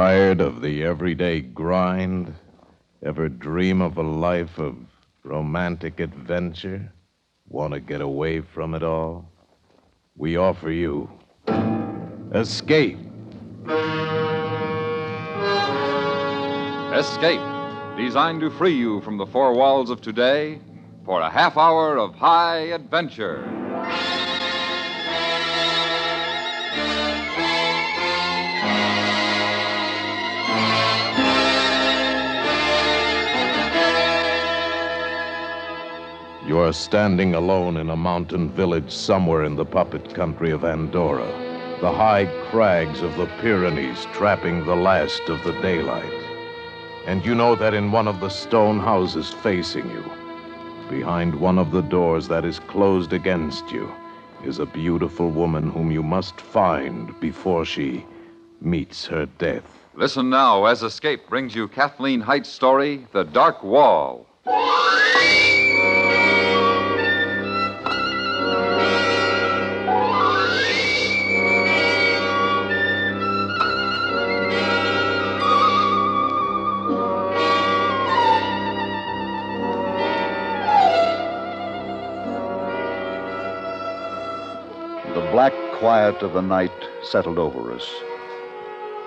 Tired of the everyday grind? Ever dream of a life of romantic adventure? Want to get away from it all? We offer you Escape. Escape, designed to free you from the four walls of today for a half hour of high adventure. You are standing alone in a mountain village somewhere in the puppet country of Andorra, the high crags of the Pyrenees trapping the last of the daylight. And you know that in one of the stone houses facing you, behind one of the doors that is closed against you, is a beautiful woman whom you must find before she meets her death. Listen now as Escape brings you Kathleen Height's story, The Dark Wall. The black quiet of the night settled over us.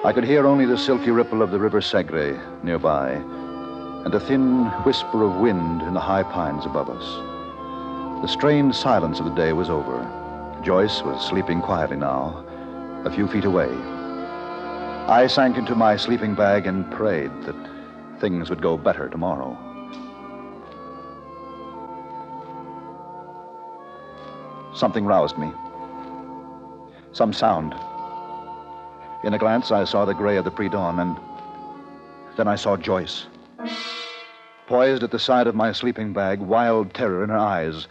I could hear only the silky ripple of the river Segre nearby, and a thin whisper of wind in the high pines above us. The strained silence of the day was over. Joyce was sleeping quietly now, a few feet away. I sank into my sleeping bag and prayed that things would go better tomorrow. Something roused me. Some sound. In a glance, I saw the gray of the pre-dawn, and then I saw Joyce. Poised at the side of my sleeping bag, wild terror in her eyes,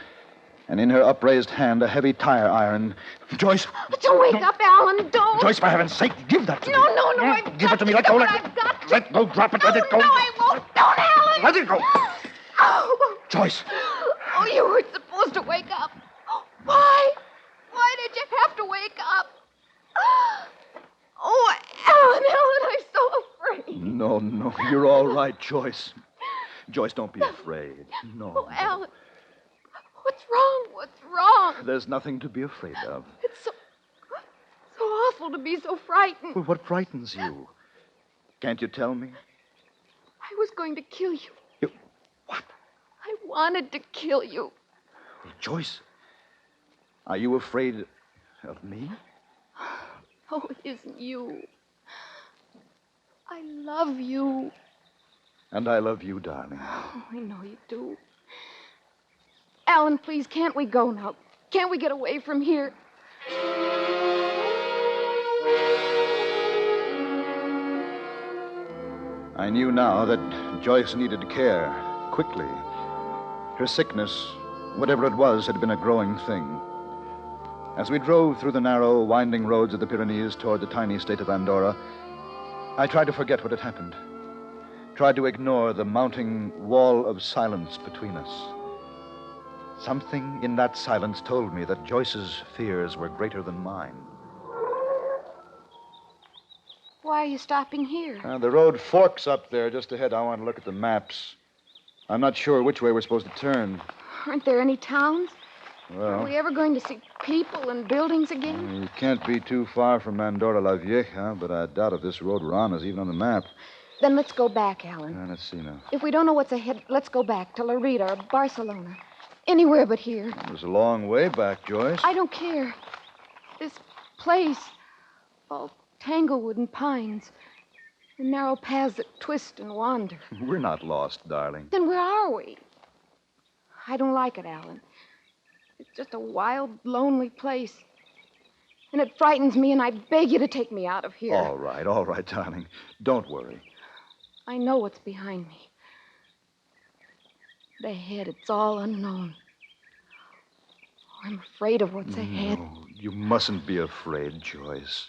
and in her upraised hand, a heavy tire iron. Joyce! Don't wake up, Alan, don't! Joyce, for heaven's sake, give that to me. No, Give it to me, let go, let go, drop it, let it go. No, I won't, don't, Alan! Let it go. Oh. Joyce! Oh, you weren't supposed to wake up. Why? Why did you have to wake up? Oh, Alan, I'm so afraid. No, you're all right, Joyce. Joyce, don't be afraid. No. Oh, Alan, what's wrong? There's nothing to be afraid of. It's so awful to be so frightened. Well, what frightens you? Can't you tell me? I was going to kill you. You... What? I wanted to kill you. Joyce, are you afraid of me? Oh, it isn't you. I love you. And I love you, darling. Oh, I know you do. Alan, please, can't we go now? Can't we get away from here? I knew now that Joyce needed care, quickly. Her sickness, whatever it was, had been a growing thing. As we drove through the narrow, winding roads of the Pyrenees toward the tiny state of Andorra, I tried to forget what had happened. Tried to ignore the mounting wall of silence between us. Something in that silence told me that Joyce's fears were greater than mine. Why are you stopping here? The road forks up there just ahead. I want to look at the maps. I'm not sure which way we're supposed to turn. Aren't there any towns? Well, Are we ever going to see people and buildings again? you can't be too far from Andorra la Vieja, but I doubt if this road we're on is even on the map. Then let's go back, Alan. Let's see now. If we don't know what's ahead, let's go back to Lerida or Barcelona. Anywhere but here. It was a long way back, Joyce. I don't care. This place, all tanglewood and pines, the narrow paths that twist and wander. We're not lost, darling. Then where are we? I don't like it, Alan. It's just a wild, lonely place. And it frightens me, and I beg you to take me out of here. All right, darling. Don't worry. I know what's behind me. But ahead, it's all unknown. Oh, I'm afraid of what's ahead. No, you mustn't be afraid, Joyce.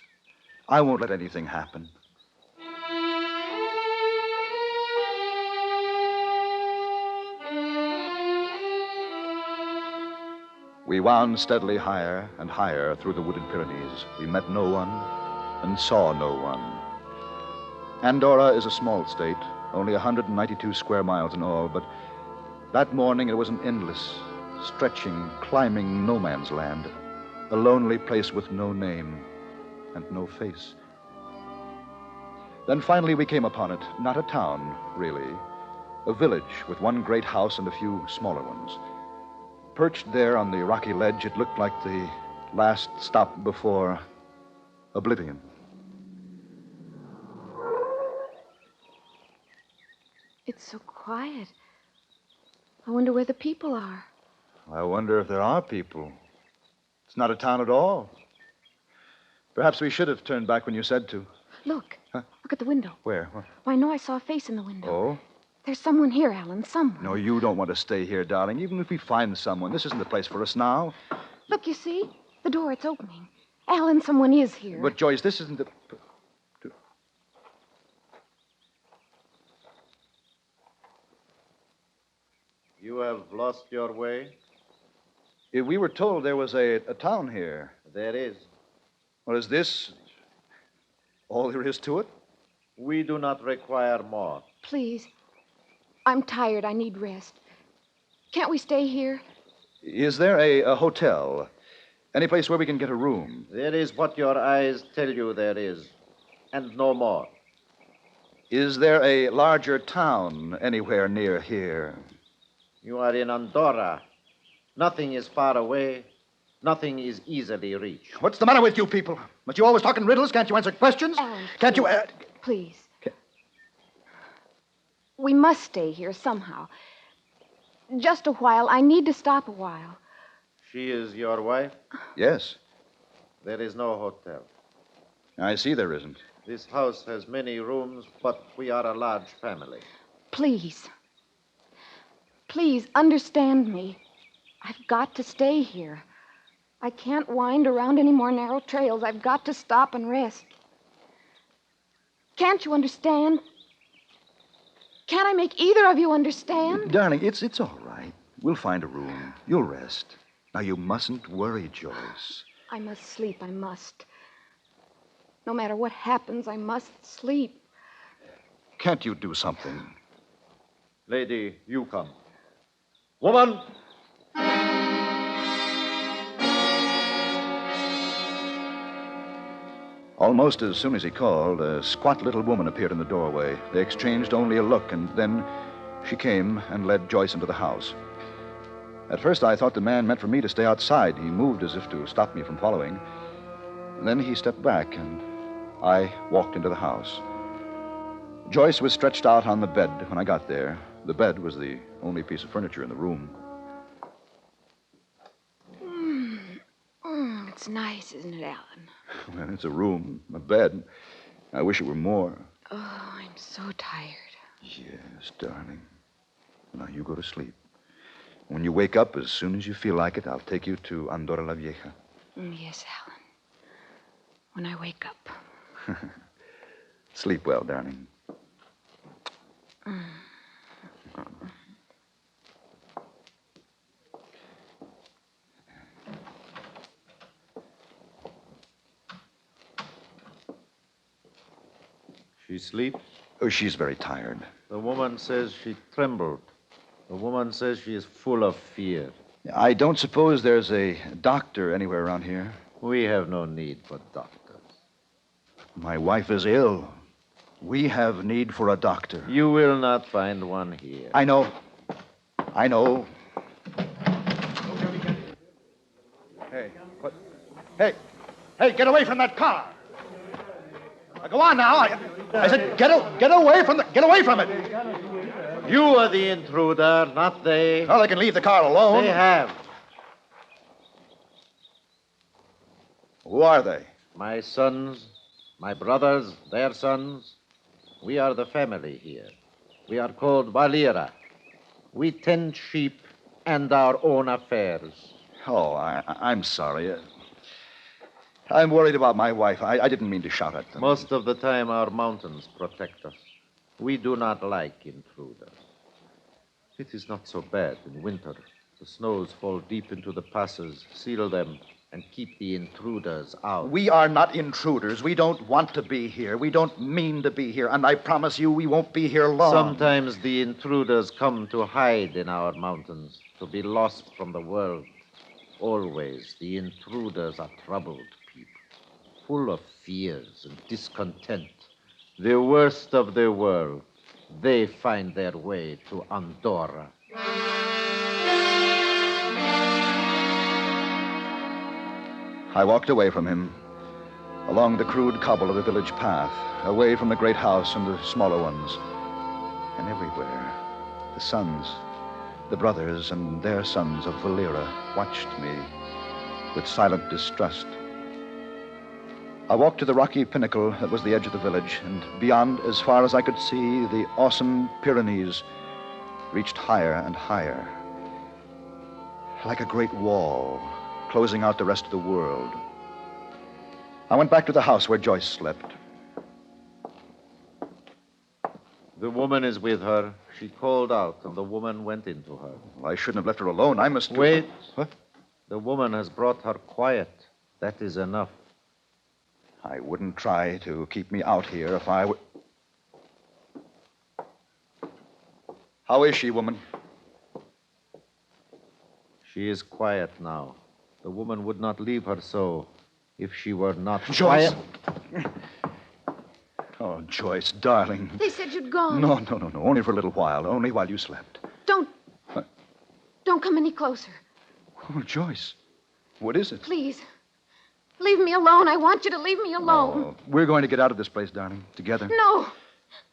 I won't let anything happen. We wound steadily higher and higher through the wooded Pyrenees. We met no one and saw no one. Andorra is a small state, only 192 square miles in all, but that morning it was an endless, stretching, climbing no man's land, a lonely place with no name and no face. Then finally we came upon it, not a town, really, a village with one great house and a few smaller ones. Perched there on the rocky ledge, it looked like the last stop before oblivion. It's so quiet. I wonder where the people are. I wonder if there are people. It's not a town at all. Perhaps we should have turned back when you said to. Look. Huh? Look at the window. Where? What? Why, I know I saw a face in the window. Oh? There's someone here, Alan, someone. No, you don't want to stay here, darling. Even if we find someone, this isn't the place for us now. Look, you see? The door, it's opening. Alan, someone is here. But, Joyce, this isn't the... You have lost your way? We were told there was a town here. There is. Well, is this all there is to it? We do not require more. Please. I'm tired. I need rest. Can't we stay here? Is there a hotel? Any place where we can get a room? There is what your eyes tell you there is, and no more. Is there a larger town anywhere near here? You are in Andorra. Nothing is far away. Nothing is easily reached. What's the matter with you people? Must you always talk in riddles? Can't you answer questions? Alan, Can't you... Please. We must stay here somehow. Just a while. I need to stop a while. She is your wife? Yes. There is no hotel. I see there isn't. This house has many rooms, but we are a large family. Please. Please, understand me. I've got to stay here. I can't wind around any more narrow trails. I've got to stop and rest. Can't you understand? Can't I make either of you understand? Darling, it's all right. We'll find a room. You'll rest. Now, you mustn't worry, Joyce. I must sleep. I must. No matter what happens, I must sleep. Can't you do something? Lady, you come. Woman! Almost as soon as he called, a squat little woman appeared in the doorway. They exchanged only a look, and then she came and led Joyce into the house. At first, I thought the man meant for me to stay outside. He moved as if to stop me from following. And then he stepped back, and I walked into the house. Joyce was stretched out on the bed when I got there. The bed was the only piece of furniture in the room. It's nice, isn't it, Alan? Well, it's a room, a bed. I wish it were more. Oh, I'm so tired. Yes, darling. Now, you go to sleep. When you wake up, as soon as you feel like it, I'll take you to Andorra la Vieja. Yes, Alan. When I wake up. Sleep well, darling. She sleeps? Oh, she's very tired. The woman says she trembled. The woman says she is full of fear. I don't suppose there's a doctor anywhere around here. We have no need for doctors. My wife is ill. We have need for a doctor. You will not find one here. I know. I know. Hey, what? Hey, get away from that car. Go on now. I said, get away from it. You are the intruder, not they. Well, they can leave the car alone. They have. Who are they? My sons, my brothers, their sons. We are the family here. We are called Valera. We tend sheep and our own affairs. Oh, I'm sorry. I'm worried about my wife. I didn't mean to shout at them. Most of the time, our mountains protect us. We do not like intruders. It is not so bad in winter. The snows fall deep into the passes, seal them, and keep the intruders out. We are not intruders. We don't want to be here. We don't mean to be here. And I promise you we won't be here long. Sometimes the intruders come to hide in our mountains, to be lost from the world. Always, the intruders are troubled people, full of fears and discontent. The worst of the world, they find their way to Andorra. I walked away from him, along the crude cobble of the village path, away from the great house and the smaller ones. And everywhere, the sons, the brothers and their sons of Valera watched me with silent distrust. I walked to the rocky pinnacle that was the edge of the village, and beyond, as far as I could see, the awesome Pyrenees reached higher and higher, like a great wall, closing out the rest of the world. I went back to the house where Joyce slept. The woman is with her. She called out, and the woman went into her. Well, I shouldn't have left her alone. I must... Wait. What? The woman has brought her quiet. That is enough. I wouldn't try to keep me out here if I were... How is she, woman? She is quiet now. The woman would not leave her so if she were not Joyce. quiet. Oh, Joyce, darling. They said you'd gone. No. Only for a little while. Only while you slept. Don't. What? Don't come any closer. Oh, Joyce. What is it? Please. Leave me alone. I want you to leave me alone. Oh, we're going to get out of this place, darling, together. No.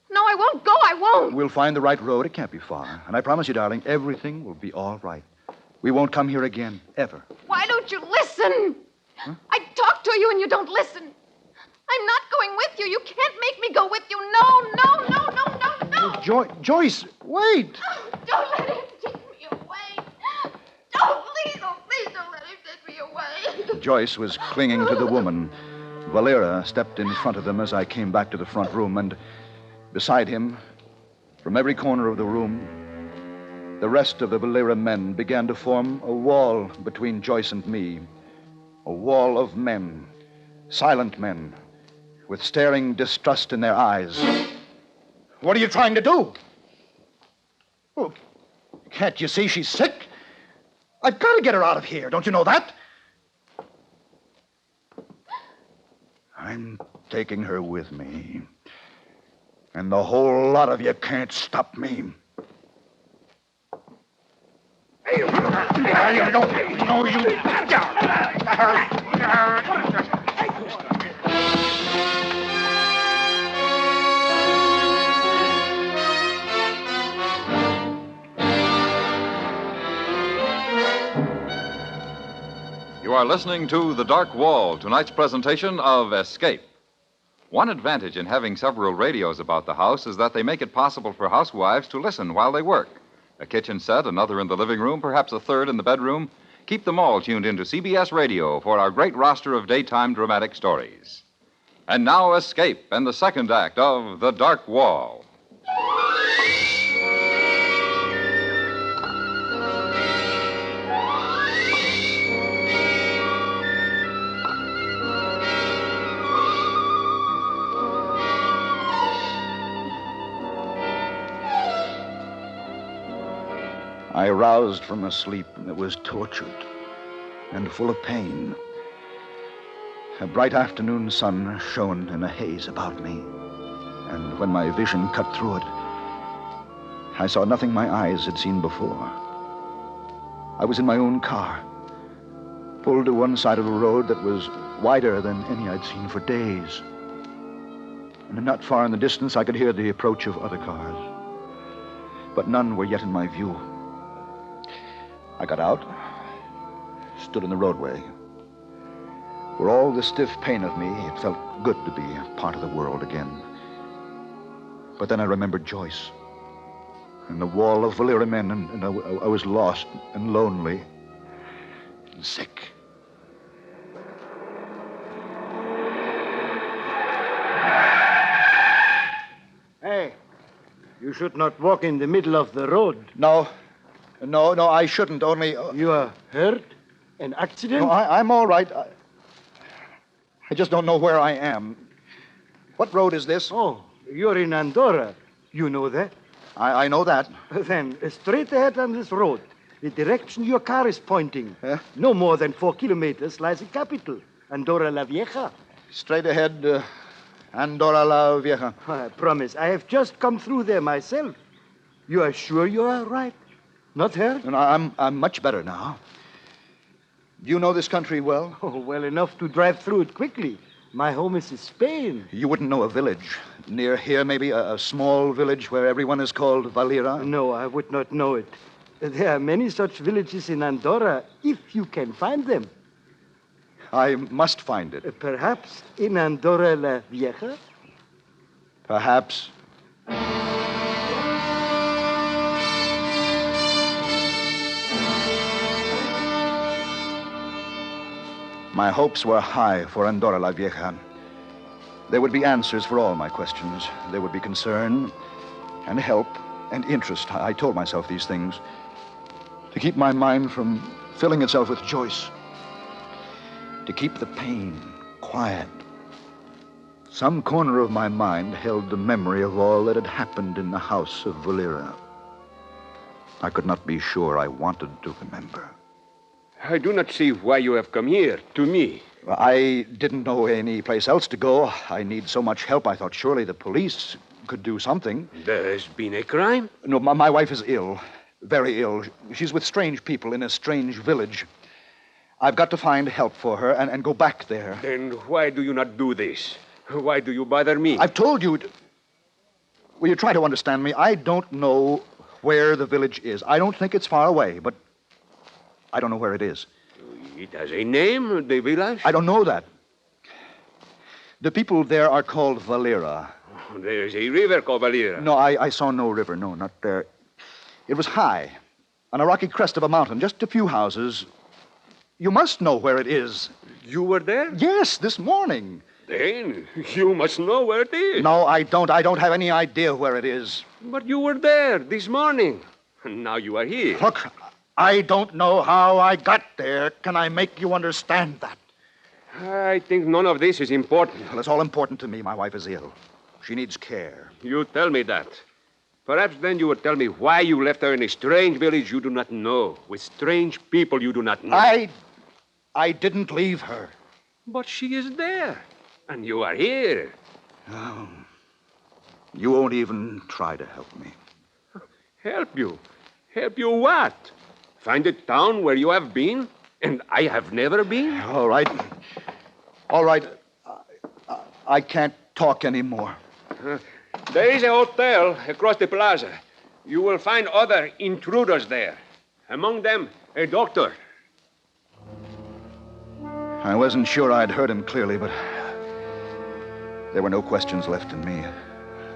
No, I won't go. I won't. We'll find the right road. It can't be far. And I promise you, darling, everything will be all right. We won't come here again, ever. Why don't you listen? Huh? I talk to you and you don't listen. I'm not going with you. You can't make me go with you. No. Joyce, wait. Oh, don't let him take me away. Please don't let him take me away. Joyce was clinging to the woman. Valera stepped in front of them as I came back to the front room, and beside him, from every corner of the room, the rest of the Valera men began to form a wall between Joyce and me. A wall of men, silent men, with staring distrust in their eyes. What are you trying to do? Oh, can't you see she's sick? I've got to get her out of here. Don't you know that? I'm taking her with me. And the whole lot of you can't stop me. No, you... You are listening to The Dark Wall, tonight's presentation of Escape. One advantage in having several radios about the house is that they make it possible for housewives to listen while they work. A kitchen set, another in the living room, perhaps a third in the bedroom. Keep them all tuned into CBS Radio for our great roster of daytime dramatic stories. And now, Escape and the second act of The Dark Wall. I roused from a sleep that was tortured and full of pain. A bright afternoon sun shone in a haze about me, and when my vision cut through it, I saw nothing my eyes had seen before. I was in my own car, pulled to one side of a road that was wider than any I'd seen for days. And not far in the distance, I could hear the approach of other cars, but none were yet in my view. I got out, stood in the roadway. For all the stiff pain of me, it felt good to be a part of the world again. But then I remembered Joyce and the wall of Valera men, and I was lost and lonely and sick. Hey, you should not walk in the middle of the road. No, I shouldn't, only... You are hurt? An accident? No, I'm all right. I just don't know where I am. What road is this? Oh, you're in Andorra. You know that? I know that. Then straight ahead on this road, the direction your car is pointing. Yeah? No more than 4 kilometers lies the capital, Andorra la Vieja. Straight ahead, Andorra la Vieja. I promise, I have just come through there myself. You are sure you are right? Not hurt? And I'm much better now. Do you know this country well? Oh, well enough to drive through it quickly. My home is in Spain. You wouldn't know a village. Near here, maybe a small village where everyone is called Valera? No, I would not know it. There are many such villages in Andorra, if you can find them. I must find it. Perhaps in Andorra la Vieja? Perhaps. My hopes were high for Andorra la Vieja. There would be answers for all my questions. There would be concern and help and interest. I told myself these things to keep my mind from filling itself with Joyce, to keep the pain quiet. Some corner of my mind held the memory of all that had happened in the house of Valera. I could not be sure I wanted to remember. I do not see why you have come here, to me. I didn't know any place else to go. I need so much help. I thought surely the police could do something. There has been a crime? No, my wife is ill. Very ill. She's with strange people in a strange village. I've got to find help for her and go back there. Then why do you not do this? Why do you bother me? I've told you. Will you try to understand me? I don't know where the village is. I don't think it's far away, but I don't know where it is. It has a name, the village? I don't know that. The people there are called Valera. There is a river called Valera. No, I saw no river. No, not there. It was high, on a rocky crest of a mountain, just a few houses. You must know where it is. You were there? Yes, this morning. Then you must know where it is. No, I don't. I don't have any idea where it is. But you were there this morning. And now you are here. Look, I don't know how I got there. Can I make you understand that? I think none of this is important. Well, it's all important to me. My wife is ill. She needs care. You tell me that. Perhaps then you would tell me why you left her in a strange village you do not know, with strange people you do not know. I didn't leave her. But she is there, and you are here. Oh, you won't even try to help me. Help you? Help you what? Find a town where you have been, and I have never been? All right. All right. I can't talk anymore. There is a hotel across the plaza. You will find other intruders there. Among them, a doctor. I wasn't sure I'd heard him clearly, but there were no questions left in me.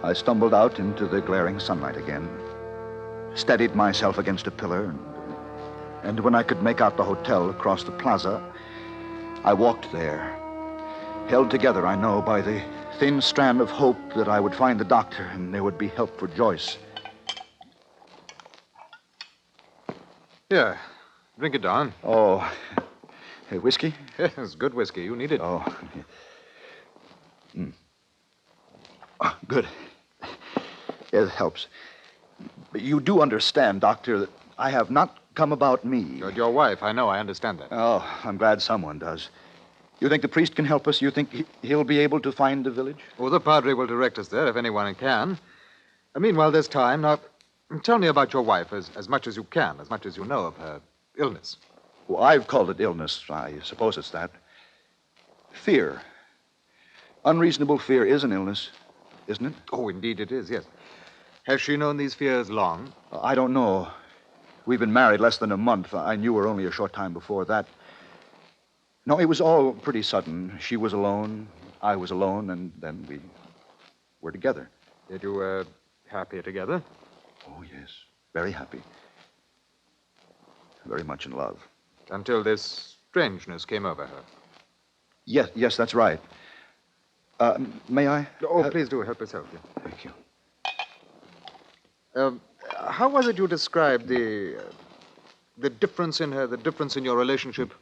I stumbled out into the glaring sunlight again, steadied myself against a pillar, and when I could make out the hotel across the plaza, I walked there, held together, I know, by the thin strand of hope that I would find the doctor and there would be help for Joyce. Here, drink it down. Oh, hey, whiskey? Yes, good whiskey. You need it. Oh. Oh, good. It helps. But you do understand, Doctor, that I have not come about me. You're your wife. I know. I understand that. Oh, I'm glad someone does. You think the priest can help us? You think he'll be able to find the village? Oh, the padre will direct us there if anyone can. Meanwhile, there's time. Now, tell me about your wife as much as you can, as much as you know of her illness. Well, I've called it illness. I suppose it's that. Fear. Unreasonable fear is an illness, isn't it? Oh, indeed it is, yes. Has she known these fears long? I don't know. We've been married less than a month. I knew her only a short time before that. No, it was all pretty sudden. She was alone, I was alone, and then we were together. Yet you were happy together? Oh, yes. Very happy. Very much in love. Until this strangeness came over her. Yes, that's right. May I? Oh, please do help yourself. Yeah. Thank you. How was it you described the difference in her, the difference in your relationship?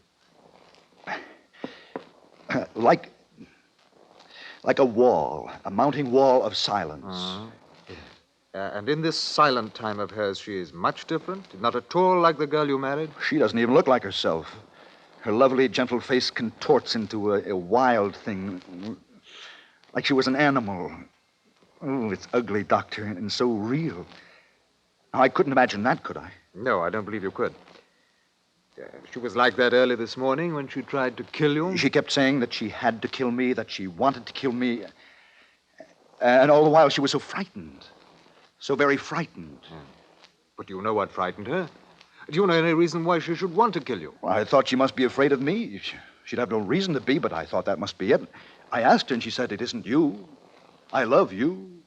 like a wall, a mounting wall of silence. And in this silent time of hers, she is much different? Not at all like the girl you married? She doesn't even look like herself. Her lovely, gentle face contorts into a wild thing, like she was an animal. Oh, it's ugly, Doctor, and so real. Now, I couldn't imagine that, could I? No, I don't believe you could. She was like that early this morning when she tried to kill you? She kept saying that she had to kill me, that she wanted to kill me. And all the while, she was so frightened. So very frightened. But do you know what frightened her? Do you know any reason why she should want to kill you? Well, I thought she must be afraid of me. She'd have no reason to be, but I thought that must be it. I asked her, and she said, "It isn't you. I love you."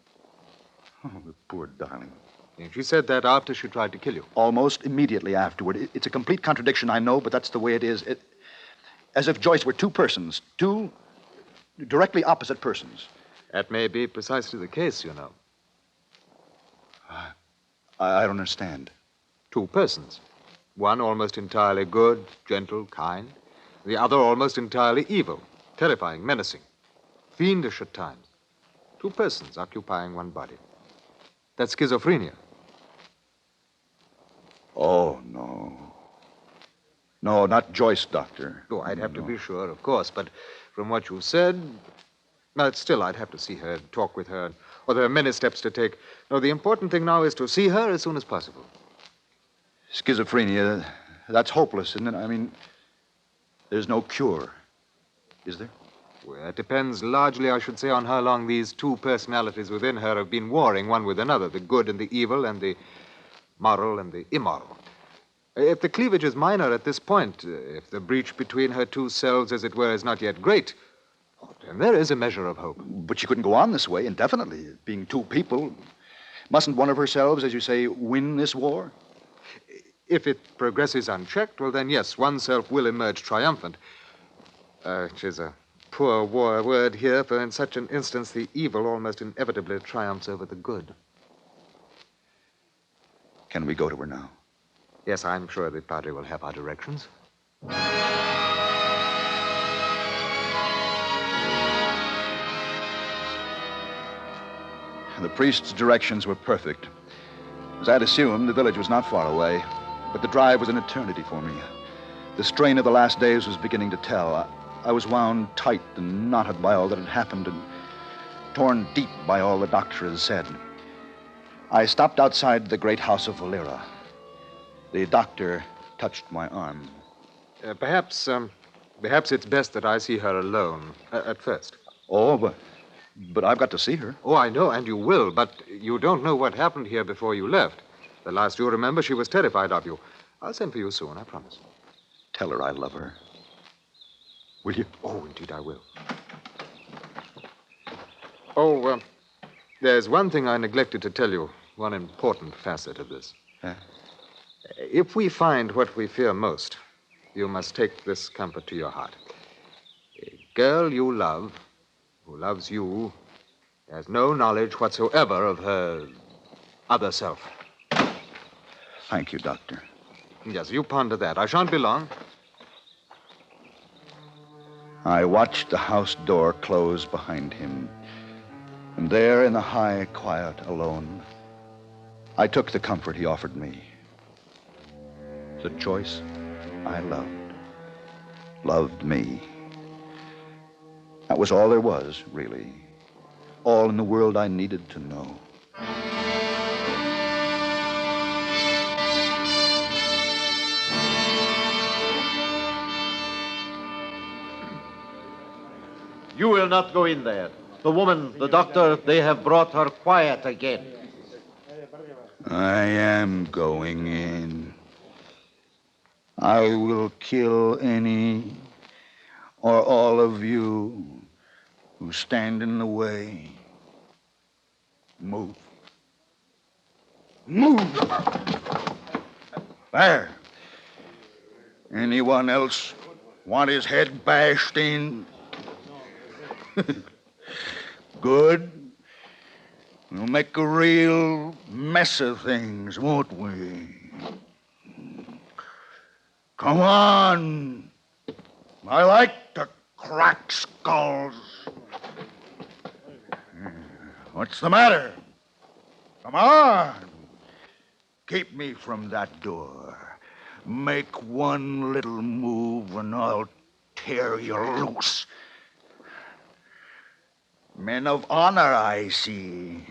Oh, the poor darling. And she said that after she tried to kill you? Almost immediately afterward. It's a complete contradiction, I know, but that's the way it is. As if Joyce were two persons, two directly opposite persons. That may be precisely the case, you know. I don't understand. Two persons. One almost entirely good, gentle, kind. The other almost entirely evil, terrifying, menacing, fiendish at times. Two persons occupying one body. That's schizophrenia. Oh, no. No, not Joyce, Doctor. Oh, I'd have to be sure, of course, but from what you said, but still, I'd have to see her, talk with her, or there are many steps to take. No, the important thing now is to see her as soon as possible. Schizophrenia, that's hopeless, isn't it? I mean, there's no cure, is there? Well, it depends largely, I should say, on how long these two personalities within her have been warring one with another, the good and the evil, and the moral and the immoral. If the cleavage is minor at this point, if the breach between her two selves, as it were, is not yet great, then there is a measure of hope. But she couldn't go on this way indefinitely, being two people. Mustn't one of herselves, as you say, win this war? If it progresses unchecked, well, then, yes, one self will emerge triumphant. Which is a poor war word here, for in such an instance, the evil almost inevitably triumphs over the good. Can we go to her now? Yes, I'm sure the Padre will have our directions. The priest's directions were perfect. As I'd assumed, the village was not far away, but the drive was an eternity for me. The strain of the last days was beginning to tell. I was wound tight and knotted by all that had happened and torn deep by all the doctor had said. I stopped outside the great house of Valera. The doctor touched my arm. Perhaps it's best that I see her alone at first. Oh, but I've got to see her. Oh, I know, and you will, but you don't know what happened here before you left. The last you remember, she was terrified of you. I'll send for you soon, I promise. Tell her I love her. Will you? Oh, indeed I will. Oh, there's one thing I neglected to tell you, one important facet of this. Huh? If we find what we fear most, you must take this comfort to your heart. A girl you love, who loves you, has no knowledge whatsoever of her other self. Thank you, Doctor. Yes, you ponder that. I shan't be long. I watched the house door close behind him. And there in the high quiet alone, I took the comfort he offered me. The choice I loved me. That was all there was, really. All in the world I needed to know. You will not go in there. The woman, the doctor, they have brought her quiet again. I am going in. I will kill any or all of you who stand in the way. Move. Move! There. Anyone else want his head bashed in? Good. We'll make a real mess of things, won't we? Come on. I like to crack skulls. What's the matter? Come on. Keep me from that door. Make one little move and I'll tear you loose. Men of honor, I see.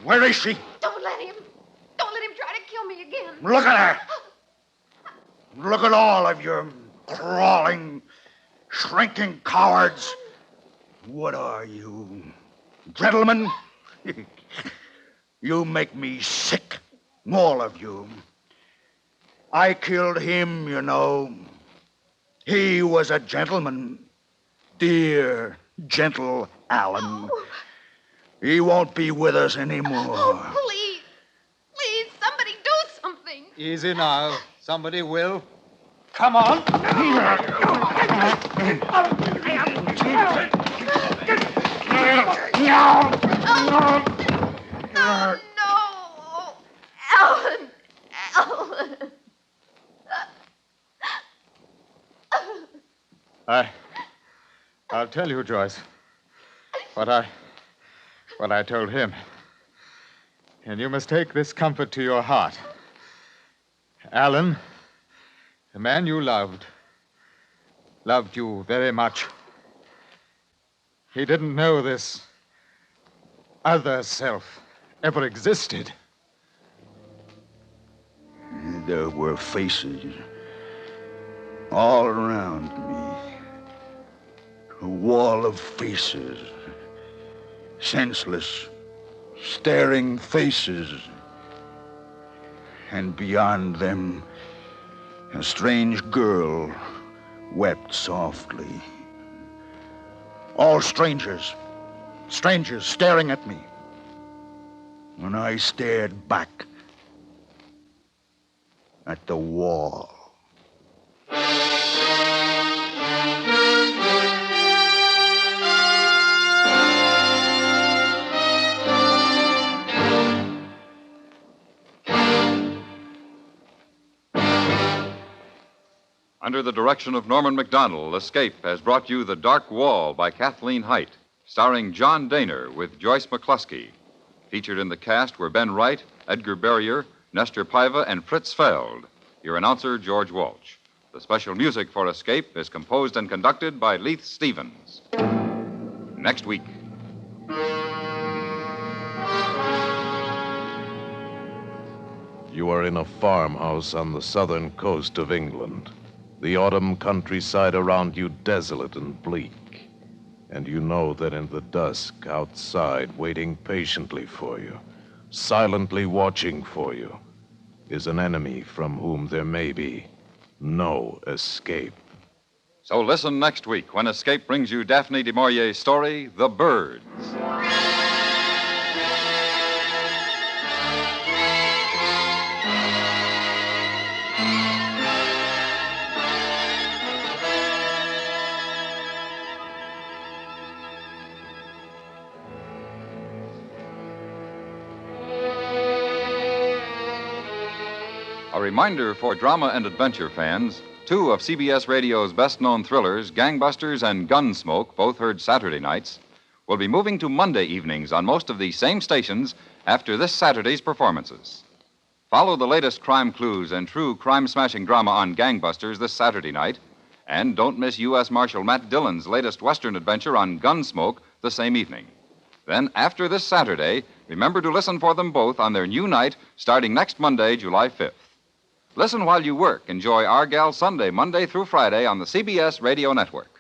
Where is she? Don't let him try to kill me again. Look at her. Look at all of you crawling, shrinking cowards. What are you, gentlemen? You make me sick, all of you. I killed him, you know. He was a gentleman. Dear, gentle Alan. Oh. He won't be with us anymore. Oh, please, somebody do something. Easy now. Somebody will. Come on. No. Alan. I'll tell you, Joyce, what I told him. And you must take this comfort to your heart. Alan, the man you loved you very much. He didn't know this other self ever existed. There were faces all around me. A wall of faces. Senseless, staring faces. And beyond them, a strange girl wept softly. All strangers staring at me. When I stared back at the wall. Under the direction of Norman Macdonald, Escape has brought you The Dark Wall by Kathleen Height, starring John Daner with Joyce McCluskey. Featured in the cast were Ben Wright, Edgar Barrier, Nestor Paiva, and Fritz Feld. Your announcer, George Walsh. The special music for Escape is composed and conducted by Leith Stevens. Next week. You are in a farmhouse on the southern coast of England. The autumn countryside around you desolate and bleak. And you know that in the dusk outside, waiting patiently for you, silently watching for you, is an enemy from whom there may be no escape. So listen next week when Escape brings you Daphne du Maurier's story, The Birds. A reminder for drama and adventure fans, two of CBS Radio's best-known thrillers, Gangbusters and Gunsmoke, both heard Saturday nights, will be moving to Monday evenings on most of these same stations after this Saturday's performances. Follow the latest crime clues and true crime-smashing drama on Gangbusters this Saturday night, and don't miss U.S. Marshal Matt Dillon's latest Western adventure on Gunsmoke the same evening. Then, after this Saturday, remember to listen for them both on their new night starting next Monday, July 5th. Listen while you work. Enjoy Argyle Sunday, Monday through Friday on the CBS Radio Network.